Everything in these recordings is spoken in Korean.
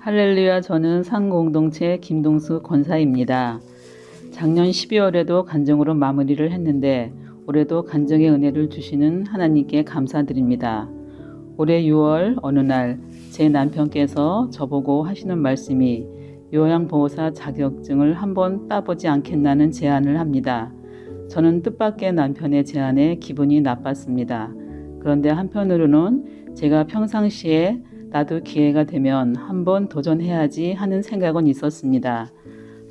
할렐루야, 저는 상공동체 김동수 권사입니다. 작년 12월에도 간증으로 마무리를 했는데 올해도 간증의 은혜를 주시는 하나님께 감사드립니다. 올해 6월 어느 날 제 남편께서 저보고 하시는 말씀이 요양보호사 자격증을 한번 따보지 않겠나는 제안을 합니다. 저는 뜻밖의 남편의 제안에 기분이 나빴습니다. 그런데 한편으로는 제가 평상시에 나도 기회가 되면 한번 도전해야지 하는 생각은 있었습니다.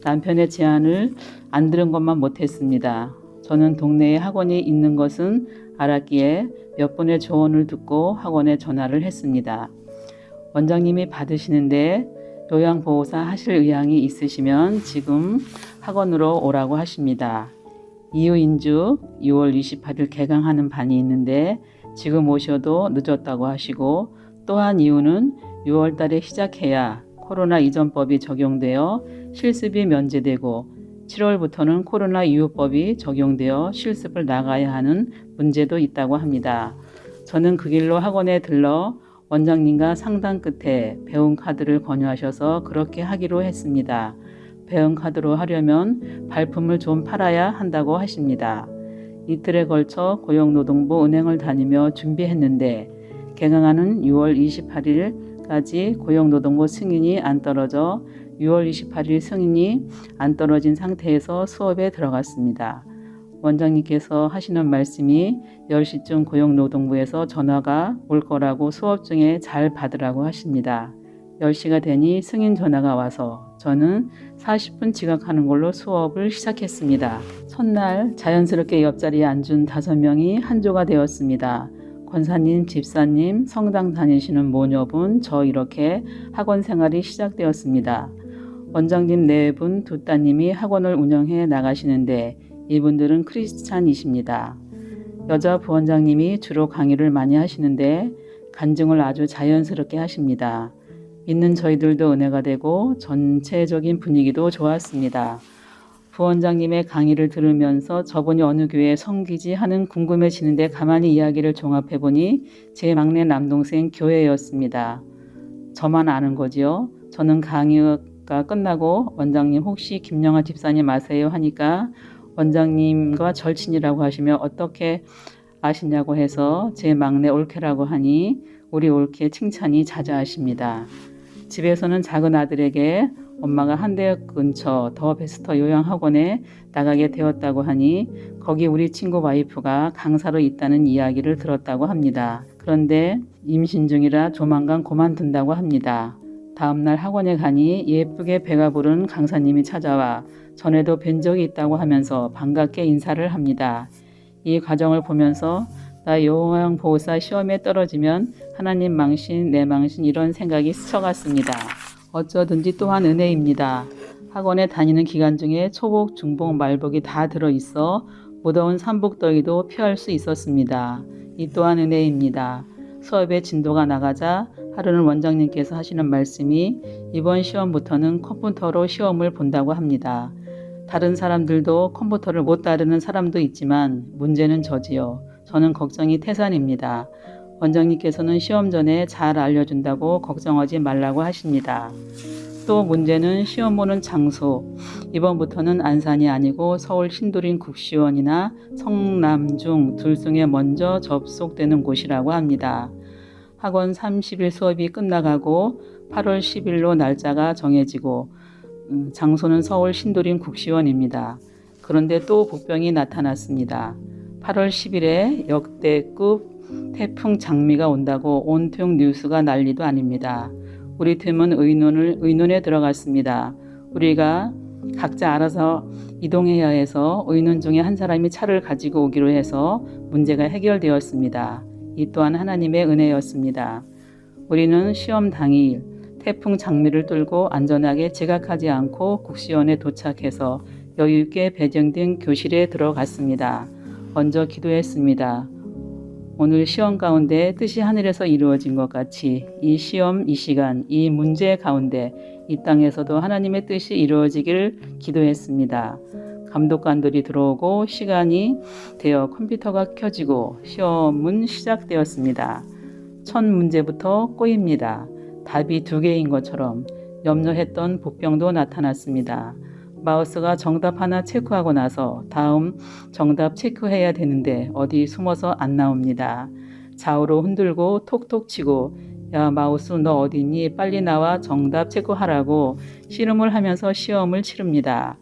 남편의 제안을 안 들은 것만 못했습니다. 저는 동네에 학원이 있는 것은 알았기에 몇 분의 조언을 듣고 학원에 전화를 했습니다. 원장님이 받으시는데 요양보호사 하실 의향이 있으시면 지금 학원으로 오라고 하십니다. 이유인즉 6월 28일 개강하는 반이 있는데 지금 오셔도 늦었다고 하시고, 또한 이유는 6월 달에 시작해야 코로나 이전법이 적용되어 실습이 면제되고 7월부터는 코로나 이후법이 적용되어 실습을 나가야 하는 문제도 있다고 합니다. 저는 그 길로 학원에 들러 원장님과 상담 끝에 배움 카드를 권유하셔서 그렇게 하기로 했습니다. 배움 카드로 하려면 발품을 좀 팔아야 한다고 하십니다. 이틀에 걸쳐 고용노동부 은행을 다니며 준비했는데 개강하는 6월 28일까지 고용노동부 승인이 안 떨어져 6월 28일 승인이 안 떨어진 상태에서 수업에 들어갔습니다. 원장님께서 하시는 말씀이 10시쯤 고용노동부에서 전화가 올 거라고 수업 중에 잘 받으라고 하십니다. 10시가 되니 승인 전화가 와서 저는 40분 지각하는 걸로 수업을 시작했습니다. 첫날 자연스럽게 옆자리에 앉은 5명이 한 조가 되었습니다. 권사님, 집사님, 성당 다니시는 모녀분, 저 이렇게 학원 생활이 시작되었습니다. 원장님 4분, 두 따님이 학원을 운영해 나가시는데 이분들은 크리스찬이십니다. 여자 부원장님이 주로 강의를 많이 하시는데 간증을 아주 자연스럽게 하십니다. 믿는 저희들도 은혜가 되고 전체적인 분위기도 좋았습니다. 부원장님의 강의를 들으면서 저분이 어느 교회에 섬기지 하는 궁금해지는데 가만히 이야기를 종합해보니 제 막내 남동생 교회였습니다. 저만 아는 거지요. 저는 강의가 끝나고 원장님 혹시 김영아 집사님 아세요 하니까 원장님과 절친이라고 하시며 어떻게 아시냐고 해서 제 막내 올케라고 하니 우리 올케 칭찬이 자자하십니다. 집에서는 작은 아들에게 엄마가 한대역 근처 더 베스터 요양학원에 나가게 되었다고 하니 거기 우리 친구 와이프가 강사로 있다는 이야기를 들었다고 합니다. 그런데 임신 중이라 조만간 그만둔다고 합니다. 다음날 학원에 가니 예쁘게 배가 부른 강사님이 찾아와 전에도 뵌 적이 있다고 하면서 반갑게 인사를 합니다. 이 과정을 보면서 나 요양보호사 시험에 떨어지면 하나님 망신, 내 망신 이런 생각이 스쳐갔습니다. 어쩌든지 또한 은혜입니다. 학원에 다니는 기간 중에 초복, 중복, 말복이 다 들어있어 무더운 삼복더위도 피할 수 있었습니다. 이 또한 은혜입니다. 수업의 진도가 나가자 하루는 원장님께서 하시는 말씀이 이번 시험부터는 컴퓨터로 시험을 본다고 합니다. 다른 사람들도 컴퓨터를 못 다루는 사람도 있지만 문제는 저지요. 저는 걱정이 태산입니다. 원장님께서는 시험 전에 잘 알려준다고 걱정하지 말라고 하십니다. 또 문제는 시험 보는 장소. 이번부터는 안산이 아니고 서울 신도림 국시원이나 성남중 둘 중에 먼저 접속되는 곳이라고 합니다. 학원 30일 수업이 끝나가고 8월 10일로 날짜가 정해지고 장소는 서울 신도림 국시원입니다. 그런데 또 복병이 나타났습니다. 8월 10일에 역대급 태풍 장미가 온다고 온통 뉴스가 난리도 아닙니다. 우리 팀은 의논에 들어갔습니다. 우리가 각자 알아서 이동해야 해서 의논 중에 한 사람이 차를 가지고 오기로 해서 문제가 해결되었습니다. 이 또한 하나님의 은혜였습니다. 우리는 시험 당일 태풍 장미를 뚫고 안전하게 지각하지 않고 국시원에 도착해서 여유있게 배정된 교실에 들어갔습니다. 먼저 기도했습니다. 오늘 시험 가운데 뜻이 하늘에서 이루어진 것 같이 이 시험, 이 시간, 이 문제 가운데 이 땅에서도 하나님의 뜻이 이루어지길 기도했습니다. 감독관들이 들어오고 시간이 되어 컴퓨터가 켜지고 시험은 시작되었습니다. 첫 문제부터 꼬입니다. 답이 2개인 것처럼 염려했던 복병도 나타났습니다. 마우스가 정답 하나 체크하고 나서 다음 정답 체크해야 되는데 어디 숨어서 안 나옵니다. 좌우로 흔들고 톡톡 치고 야 마우스 너 어디 있니? 빨리 나와 정답 체크하라고 씨름을 하면서 시험을 치릅니다.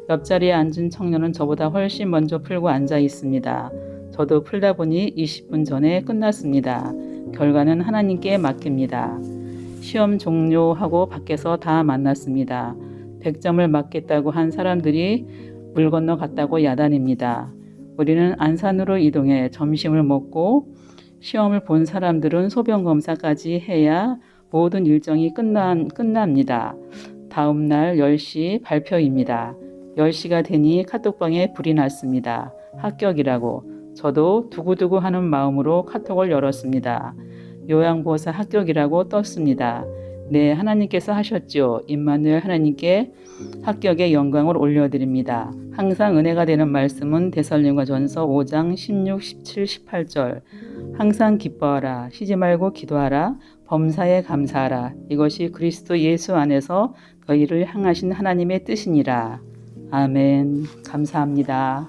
옆자리에 앉은 청년은 저보다 훨씬 먼저 풀고 앉아 있습니다. 저도 풀다 보니 20분 전에 끝났습니다. 결과는 하나님께 맡깁니다. 시험 종료하고 밖에서 다 만났습니다. 100점을 맞겠다고 한 사람들이 물 건너 갔다고 야단입니다. 우리는 안산으로 이동해 점심을 먹고 시험을 본 사람들은 소변 검사까지 해야 모든 일정이 끝납니다. 다음 날 10시 발표입니다. 10시가 되니 카톡방에 불이 났습니다. 합격이라고. 저도 두고두고 하는 마음으로 카톡을 열었습니다. 요양보호사 합격이라고 떴습니다. 네, 하나님께서 하셨죠. 임마누엘 하나님께 합격의 영광을 올려드립니다. 항상 은혜가 되는 말씀은 데살로니가전서 5장 16, 17, 18절. 항상 기뻐하라. 쉬지 말고 기도하라. 범사에 감사하라. 이것이 그리스도 예수 안에서 너희를 향하신 하나님의 뜻이니라. 아멘. 감사합니다.